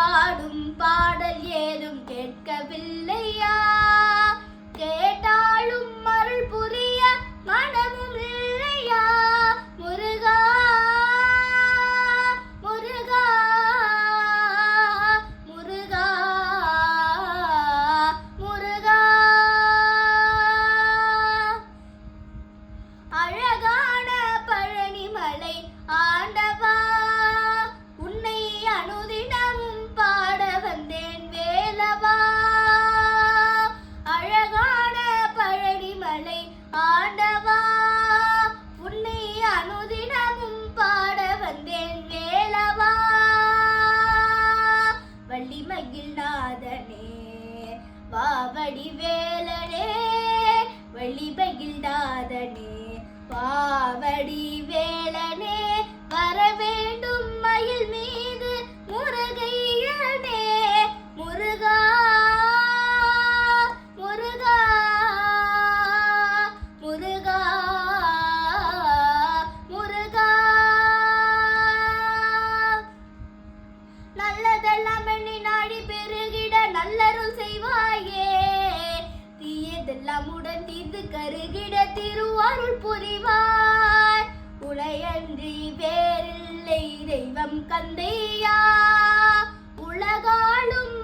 பாடும் பாடல் ஏதும் கேட்கவில்லையா? கேட்டாலும் அருள் புரிய மனமும் இல்லையா? முருகா முருகா முருகா முருகா. அழகான பழனிமலை ஆண்டவா, உன்னை அனுதினமும் பாட வந்தேன் வேலவா. அழகான பழனிமலை ஆண்டவா, உன்னை அனுதினமும் பாட வந்தேன் வேலவா. வள்ளிமகிழ் நாதனே வாவடி வேலனே, வள்ளிமகிழ் நாதனே வாவடி வேலனே, வர வேண்டும் மயில் மீது முருகையனே. முருகா முருகா முருகா முருகா. நல்லதெல்லாம் எண்ணி நாடி பெருகிட நல்லருள் செய்வாயே, தீயதெல்லாம் உடன் தீர்த்து கருகிட திருவருள் புரிவாய். உனையன்றி வேறில்லை தெய்வம் கந்தையா, உலகாளும்